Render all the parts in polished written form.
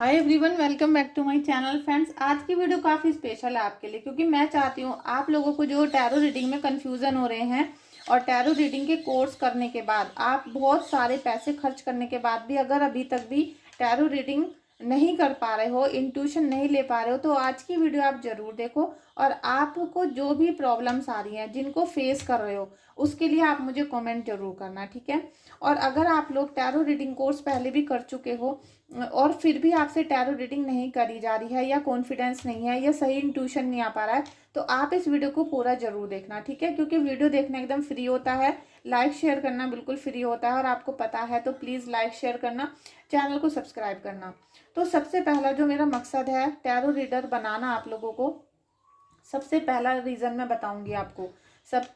Hi everyone, welcome back to my channel. Friends, आज की video काफ़ी स्पेशल है आपके लिए क्योंकि मैं चाहती हूँ आप लोगों को जो टैरो रीडिंग में कंफ्यूजन हो रहे हैं और टैरो रीडिंग के कोर्स करने के बाद आप बहुत सारे पैसे खर्च करने के बाद भी अगर अभी तक भी टैरो रीडिंग नहीं कर पा रहे हो, इंट्यूशन नहीं ले पा रहे हो, तो आज की वीडियो आप जरूर देखो। और आपको जो भी प्रॉब्लम्स आ रही हैं, जिनको फेस कर रहे हो, उसके लिए आप मुझे कमेंट जरूर करना, ठीक है। और अगर आप लोग टैरो रीडिंग कोर्स पहले भी कर चुके हो और फिर भी आपसे टैरो रीडिंग नहीं करी जा रही है, या कॉन्फिडेंस नहीं है, या सही इंट्यूशन नहीं आ पा रहा है, तो आप इस वीडियो को पूरा जरूर देखना, ठीक है। क्योंकि वीडियो देखना एकदम फ्री होता है, लाइक शेयर करना बिल्कुल फ्री होता है, और आपको पता है तो प्लीज़ लाइक शेयर करना, चैनल को सब्सक्राइब करना। तो सबसे पहला जो मेरा मकसद है टैरो रीडर बनाना आप लोगों को, सबसे पहला रीज़न मैं बताऊंगी आपको। सब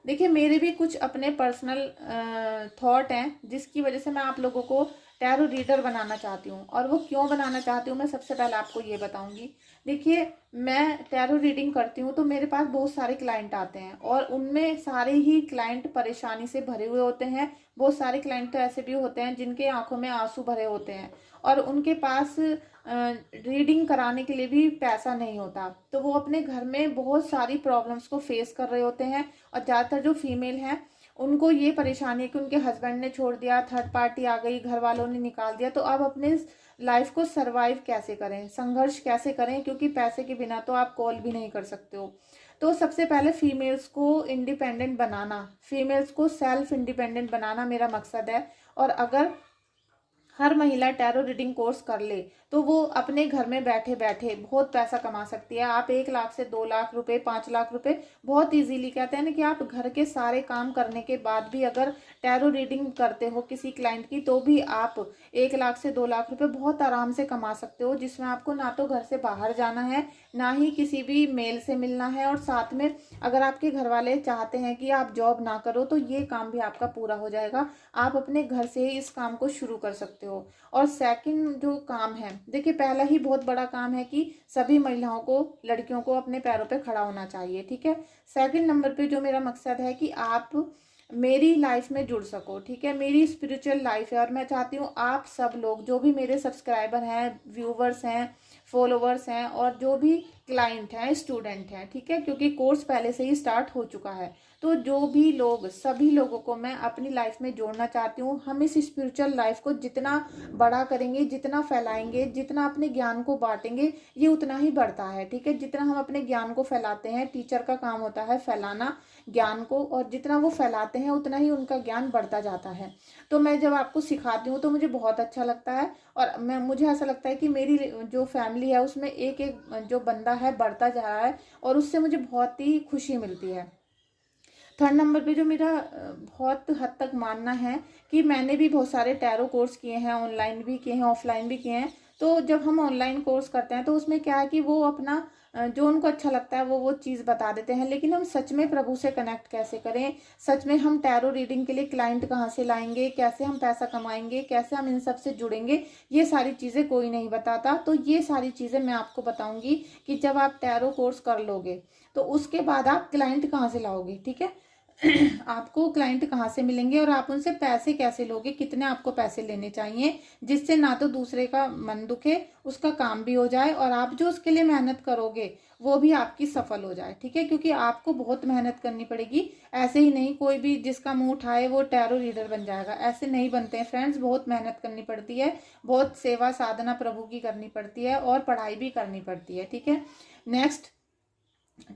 देखिए, मेरे भी कुछ अपने पर्सनल थॉट हैं जिसकी वजह से मैं आप लोगों को टैरो रीडर बनाना चाहती हूँ। और वो क्यों बनाना चाहती हूँ मैं सबसे पहले आपको ये बताऊंगी। देखिए, मैं टैरो रीडिंग करती हूँ तो मेरे पास बहुत सारे क्लाइंट आते हैं और उनमें सारे ही क्लाइंट परेशानी से भरे हुए होते हैं। बहुत सारे क्लाइंट तो ऐसे भी होते हैं जिनके आंखों में आंसू भरे होते हैं और उनके पास रीडिंग कराने के लिए भी पैसा नहीं होता, तो वो अपने घर में बहुत सारी प्रॉब्लम्स को फेस कर रहे होते हैं। और ज़्यादातर जो फीमेल हैं उनको ये परेशानी है कि उनके हस्बैंड ने छोड़ दिया, थर्ड पार्टी आ गई, घर वालों ने निकाल दिया, तो अब अपने लाइफ को सरवाइव कैसे करें, संघर्ष कैसे करें, क्योंकि पैसे के बिना तो आप कॉल भी नहीं कर सकते हो। तो सबसे पहले फीमेल्स को इंडिपेंडेंट बनाना, फीमेल्स को सेल्फ इंडिपेंडेंट बनाना मेरा मकसद है। और अगर हर महिला टैरो रीडिंग कोर्स कर ले तो वो अपने घर में बैठे बैठे बहुत पैसा कमा सकती है। आप 1 लाख से 2 लाख रुपए, 5 लाख रुपए बहुत इजीली, कहते हैं ना कि आप घर के सारे काम करने के बाद भी अगर टैरो रीडिंग करते हो किसी क्लाइंट की, तो भी आप 1 लाख से 2 लाख रुपए बहुत आराम से कमा सकते हो, जिसमें आपको ना तो घर से बाहर जाना है, ना ही किसी भी मेल से मिलना है। और साथ में अगर आपके घर वाले चाहते हैं कि आप जॉब ना करो तो ये काम भी आपका पूरा हो जाएगा। आप अपने घर से ही इस काम को शुरू कर सकते हो। और सेकंड जो काम है, देखिए, पहला ही बहुत बड़ा काम है कि सभी महिलाओं को, लड़कियों को अपने पैरों पे खड़ा होना चाहिए, ठीक है। सेकंड नंबर पे जो मेरा मकसद है कि आप मेरी लाइफ में जुड़ सको, ठीक है। मेरी स्पिरिचुअल लाइफ है और मैं चाहती हूँ आप सब लोग, जो भी मेरे सब्सक्राइबर हैं, व्यूवर्स हैं, फॉलोवर्स हैं, और जो भी क्लाइंट हैं, स्टूडेंट हैं, ठीक है, क्योंकि कोर्स पहले से ही स्टार्ट हो चुका है, तो जो भी लोग, सभी लोगों को मैं अपनी लाइफ में जोड़ना चाहती हूँ। हम इस स्पिरिचुअल लाइफ को जितना बड़ा करेंगे, जितना फैलाएंगे, जितना अपने ज्ञान को बांटेंगे, ये उतना ही बढ़ता है, ठीक है। जितना हम अपने ज्ञान को फैलाते हैं, टीचर का काम होता है फैलाना ज्ञान को, और जितना वो फैलाते हैं उतना ही उनका ज्ञान बढ़ता जाता है। तो मैं जब आपको सिखाती हूँ तो मुझे बहुत अच्छा लगता है, और मुझे ऐसा लगता है कि मेरी जो फैमिली है उसमें एक एक जो बंदा है बढ़ता जा रहा है, और उससे मुझे बहुत ही खुशी मिलती है। थर्ड नंबर पे जो मेरा बहुत हद तक मानना है कि मैंने भी बहुत सारे टैरो कोर्स किए हैं, ऑनलाइन भी किए हैं, ऑफलाइन भी किए हैं। तो जब हम ऑनलाइन कोर्स करते हैं तो उसमें क्या है कि वो अपना जो उनको अच्छा लगता है वो चीज़ बता देते हैं, लेकिन हम सच में प्रभु से कनेक्ट कैसे करें, सच में हम टैरो रीडिंग के लिए क्लाइंट कहाँ से लाएंगे, कैसे हम पैसा कमाएंगे, कैसे हम इन सब से जुड़ेंगे, ये सारी चीज़ें कोई नहीं बताता। तो ये सारी चीज़ें मैं आपको बताऊंगी कि जब आप टैरो कोर्स कर लोगे तो उसके बाद आप क्लाइंट कहाँ से लाओगे, ठीक है। आपको क्लाइंट कहाँ से मिलेंगे और आप उनसे पैसे कैसे लोगे, कितने आपको पैसे लेने चाहिए, जिससे ना तो दूसरे का मन दुखे, उसका काम भी हो जाए, और आप जो उसके लिए मेहनत करोगे वो भी आपकी सफल हो जाए, ठीक है। क्योंकि आपको बहुत मेहनत करनी पड़ेगी। ऐसे ही नहीं कोई भी जिसका मुंह उठाए वो टैरो रीडर बन जाएगा, ऐसे नहीं बनते हैं फ्रेंड्स। बहुत मेहनत करनी पड़ती है, बहुत सेवा साधना प्रभु की करनी पड़ती है, और पढ़ाई भी करनी पड़ती है, ठीक है। नेक्स्ट,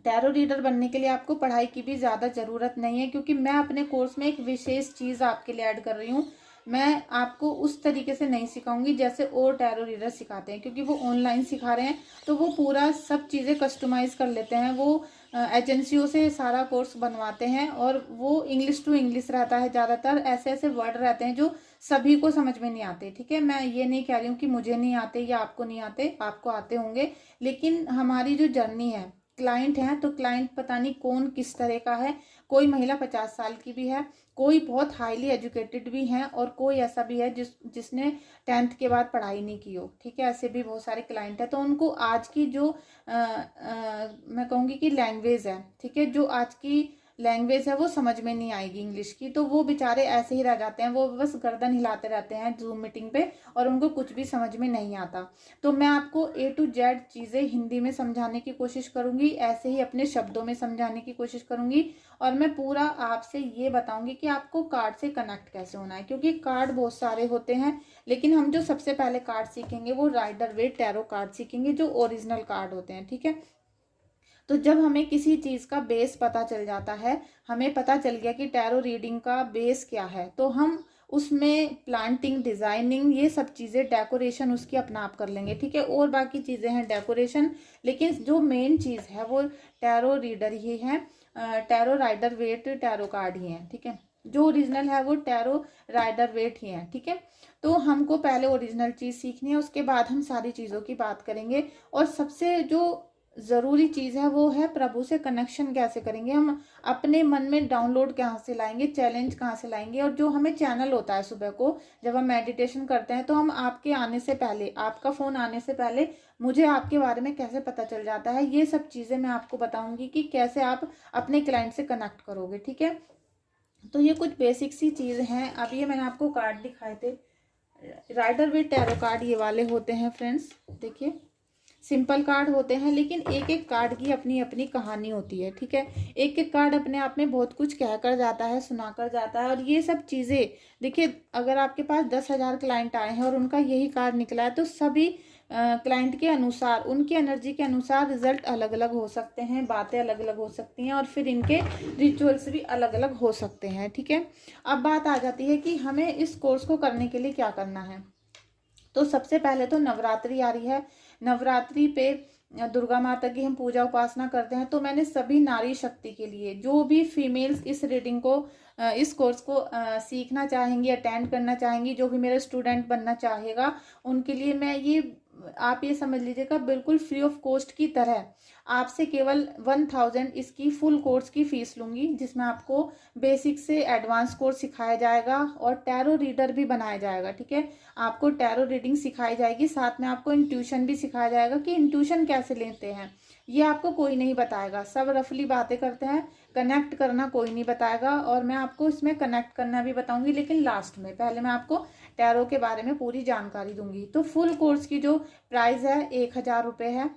टैरो रीडर बनने के लिए आपको पढ़ाई की भी ज़्यादा ज़रूरत नहीं है, क्योंकि मैं अपने कोर्स में एक विशेष चीज़ आपके लिए ऐड कर रही हूँ। मैं आपको उस तरीके से नहीं सिखाऊंगी जैसे और टैरो रीडर सिखाते हैं, क्योंकि वो ऑनलाइन सिखा रहे हैं तो वो पूरा सब चीज़ें कस्टमाइज कर लेते हैं। वो एजेंसियों से सारा कोर्स बनवाते हैं और वो इंग्लिश टू इंग्लिश रहता है, ज़्यादातर ऐसे ऐसे वर्ड रहते हैं जो सभी को समझ में नहीं आते, ठीक है। मैं ये नहीं कह रही हूँ कि मुझे नहीं आते या आपको नहीं आते, आपको आते होंगे, लेकिन हमारी जो जर्नी है, क्लाइंट हैं तो क्लाइंट पता नहीं कौन किस तरह का है। कोई महिला 50 साल की भी है, कोई बहुत हाईली एजुकेटेड भी हैं, और कोई ऐसा भी है जिसने 10th के बाद पढ़ाई नहीं की हो, ठीक है। ऐसे भी बहुत सारे क्लाइंट हैं। तो उनको आज की जो मैं कहूँगी कि लैंग्वेज है, ठीक है, जो आज की लैंग्वेज है वो समझ में नहीं आएगी इंग्लिश की, तो वो बेचारे ऐसे ही रह जाते हैं, वो बस गर्दन हिलाते रहते हैं जूम मीटिंग पे और उनको कुछ भी समझ में नहीं आता। तो मैं आपको A to Z चीज़ें हिंदी में समझाने की कोशिश करूंगी, ऐसे ही अपने शब्दों में समझाने की कोशिश करूंगी, और मैं पूरा आपसे ये बताऊंगी कि आपको कार्ड से कनेक्ट कैसे होना है, क्योंकि कार्ड बहुत सारे होते हैं, लेकिन हम जो सबसे पहले कार्ड सीखेंगे वो राइडर वेट टैरो कार्ड सीखेंगे, जो ओरिजिनल कार्ड होते हैं। ठीक है, तो जब हमें किसी चीज़ का बेस पता चल जाता है, हमें पता चल गया कि टैरो रीडिंग का बेस क्या है, तो हम उसमें प्लांटिंग, डिजाइनिंग, ये सब चीज़ें, डेकोरेशन उसकी अपना आप कर लेंगे। ठीक है, और बाकी चीज़ें हैं डेकोरेशन, लेकिन जो मेन चीज़ है वो टैरो रीडर ही है, tarot Rider Waite tarot card ही है। ठीक है, जो ओरिजिनल है वो टैरो राइडर वेट ही है। ठीक है, तो हमको पहले ओरिजिनल चीज़ सीखनी है, उसके बाद हम सारी चीज़ों की बात करेंगे। और सबसे जो ज़रूरी चीज़ है वो है प्रभु से कनेक्शन कैसे करेंगे, हम अपने मन में डाउनलोड कहाँ से लाएंगे, चैलेंज कहाँ से लाएंगे। और जो हमें चैनल होता है सुबह को जब हम मेडिटेशन करते हैं, तो हम आपके आने से पहले, आपका फ़ोन आने से पहले मुझे आपके बारे में कैसे पता चल जाता है, ये सब चीज़ें मैं आपको बताऊंगी कि कैसे आप अपने क्लाइंट से कनेक्ट करोगे। ठीक है, तो ये कुछ बेसिक सी चीज़ हैं। अब ये मैंने आपको कार्ड दिखाए थे, राइडर विद टैरो कार्ड ये वाले होते हैं फ्रेंड्स। देखिए, सिंपल कार्ड होते हैं, लेकिन एक एक कार्ड की अपनी अपनी कहानी होती है। ठीक है, एक एक कार्ड अपने आप में बहुत कुछ कह कर जाता है, सुना कर जाता है। और ये सब चीज़ें देखिए, अगर आपके पास 10,000 क्लाइंट आए हैं और उनका यही कार्ड निकला है, तो सभी क्लाइंट के अनुसार, उनकी एनर्जी के अनुसार रिजल्ट अलग अलग हो सकते हैं, बातें अलग अलग हो सकती हैं, और फिर इनके रिचुअल्स भी अलग अलग हो सकते हैं। ठीक है, अब बात आ जाती है कि हमें इस कोर्स को करने के लिए क्या करना है। तो सबसे पहले तो नवरात्रि आ रही है, नवरात्रि पे दुर्गा माता की हम पूजा उपासना करते हैं। तो मैंने सभी नारी शक्ति के लिए, जो भी फीमेल्स इस रीडिंग को, इस कोर्स को सीखना चाहेंगी, अटेंड करना चाहेंगी, जो भी मेरा स्टूडेंट बनना चाहेगा, उनके लिए मैं ये, आप ये समझ लीजिएगा, बिल्कुल फ्री ऑफ कॉस्ट की तरह आपसे केवल 1000 इसकी फुल कोर्स की फीस लूंगी, जिसमें आपको बेसिक से एडवांस कोर्स सिखाया जाएगा और टैरो रीडर भी बनाया जाएगा। ठीक है, आपको टैरो रीडिंग सिखाई जाएगी, साथ में आपको इंट्यूशन भी सिखाया जाएगा कि इंट्यूशन कैसे लेते हैं, ये आपको कोई नहीं बताएगा। सब रफली बातें करते हैं, कनेक्ट करना कोई नहीं बताएगा। और मैं आपको इसमें कनेक्ट करना भी बताऊंगी, लेकिन लास्ट में, पहले मैं आपको टैरो के बारे में पूरी जानकारी दूंगी। तो फुल कोर्स की जो प्राइस है 1000 रुपये है,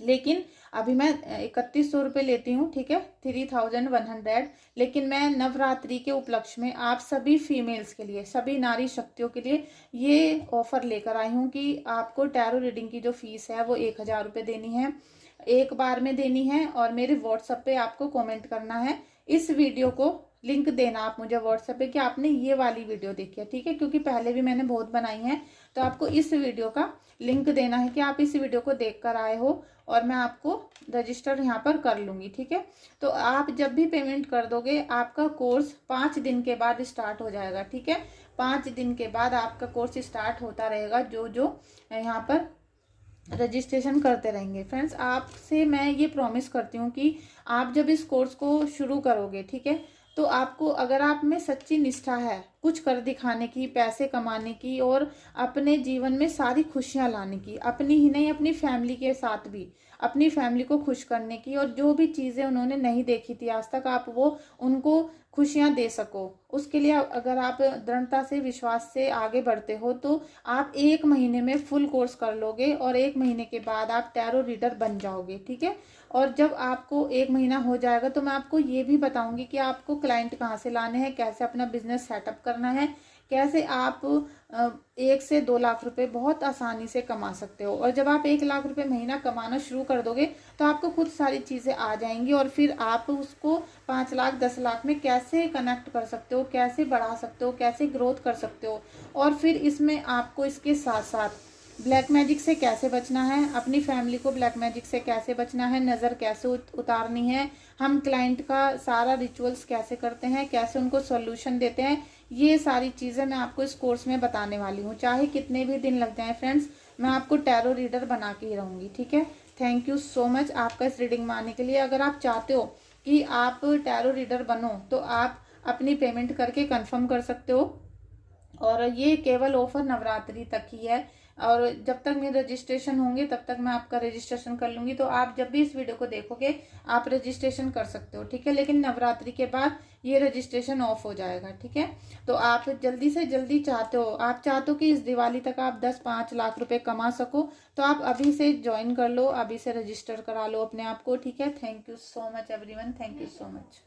लेकिन अभी मैं 3100 रुपये लेती हूँ। ठीक है, 3100, लेकिन मैं नवरात्रि के उपलक्ष्य में आप सभी फीमेल्स के लिए, सभी नारी शक्तियों के लिए ये ऑफर लेकर आई हूँ कि आपको टैरो रीडिंग की जो फीस है वो 1000 रुपये देनी है, एक बार में देनी है। और मेरे व्हाट्सएप पे आपको कमेंट करना है, इस वीडियो को लिंक देना आप मुझे व्हाट्सएप पे कि आपने ये वाली वीडियो देखी है। ठीक है, क्योंकि पहले भी मैंने बहुत बनाई है, तो आपको इस वीडियो का लिंक देना है कि आप इस वीडियो को देख कर आए हो, और मैं आपको रजिस्टर यहाँ पर कर लूँगी। ठीक है, तो आप जब भी पेमेंट कर दोगे, आपका कोर्स 5 दिन के बाद स्टार्ट हो जाएगा। ठीक है, 5 दिन के बाद आपका कोर्स स्टार्ट होता रहेगा, जो जो यहाँ पर रजिस्ट्रेशन करते रहेंगे। फ्रेंड्स, आपसे मैं ये प्रॉमिस करती हूँ कि आप जब इस कोर्स को शुरू करोगे, ठीक है, तो आपको, अगर आप में सच्ची निष्ठा है कुछ कर दिखाने की, पैसे कमाने की, और अपने जीवन में सारी खुशियां लाने की, अपनी ही नहीं अपनी फैमिली के साथ भी, अपनी फैमिली को खुश करने की, और जो भी चीज़ें उन्होंने नहीं देखी थी आज तक, आप वो उनको खुशियां दे सको, उसके लिए अगर आप दृढ़ता से, विश्वास से आगे बढ़ते हो, तो आप 1 महीने में फुल कोर्स कर लोगे, और 1 महीने के बाद आप टैरो रीडर बन जाओगे। ठीक है, और जब आपको 1 महीना हो जाएगा, तो मैं आपको ये भी बताऊंगी कि आपको क्लाइंट कहाँ से लाने हैं, कैसे अपना बिजनेस सेटअप करना है, कैसे आप 1 से 2 लाख रुपए बहुत आसानी से कमा सकते हो। और जब आप 1 लाख रुपए महीना कमाना शुरू कर दोगे, तो आपको खुद सारी चीज़ें आ जाएंगी, और फिर आप उसको 5 लाख 10 लाख में कैसे कनेक्ट कर सकते हो, कैसे बढ़ा सकते हो, कैसे ग्रोथ कर सकते हो। और फिर इसमें आपको इसके साथ साथ ब्लैक मैजिक से कैसे बचना है, अपनी फैमिली को ब्लैक मैजिक से कैसे बचना है, नज़र कैसे उतारनी है, हम क्लाइंट का सारा रिचुअल्स कैसे करते हैं, कैसे उनको सॉल्यूशन देते हैं, ये सारी चीज़ें मैं आपको इस कोर्स में बताने वाली हूँ। चाहे कितने भी दिन लग जाएं फ्रेंड्स, मैं आपको टैरो रीडर बना के ही रहूँगी। ठीक है, थैंक यू सो मच आपका इस रीडिंग में आने के लिए। अगर आप चाहते हो कि आप टैरो रीडर बनो, तो आप अपनी पेमेंट करके कन्फर्म कर सकते हो, और ये केवल ऑफर नवरात्रि तक ही है। और जब तक मेरे रजिस्ट्रेशन होंगे तब तक मैं आपका रजिस्ट्रेशन कर लूँगी। तो आप जब भी इस वीडियो को देखोगे आप रजिस्ट्रेशन कर सकते हो, ठीक है। लेकिन नवरात्रि के बाद ये रजिस्ट्रेशन ऑफ हो जाएगा, ठीक है। तो आप जल्दी से जल्दी आप चाहते हो कि इस दिवाली तक आप 10-5 लाख रुपए कमा सको, तो आप अभी से ज्वाइन कर लो, अभी से रजिस्टर करा लो अपने आप को, ठीक है। Thank you so much everyone, thank you so much.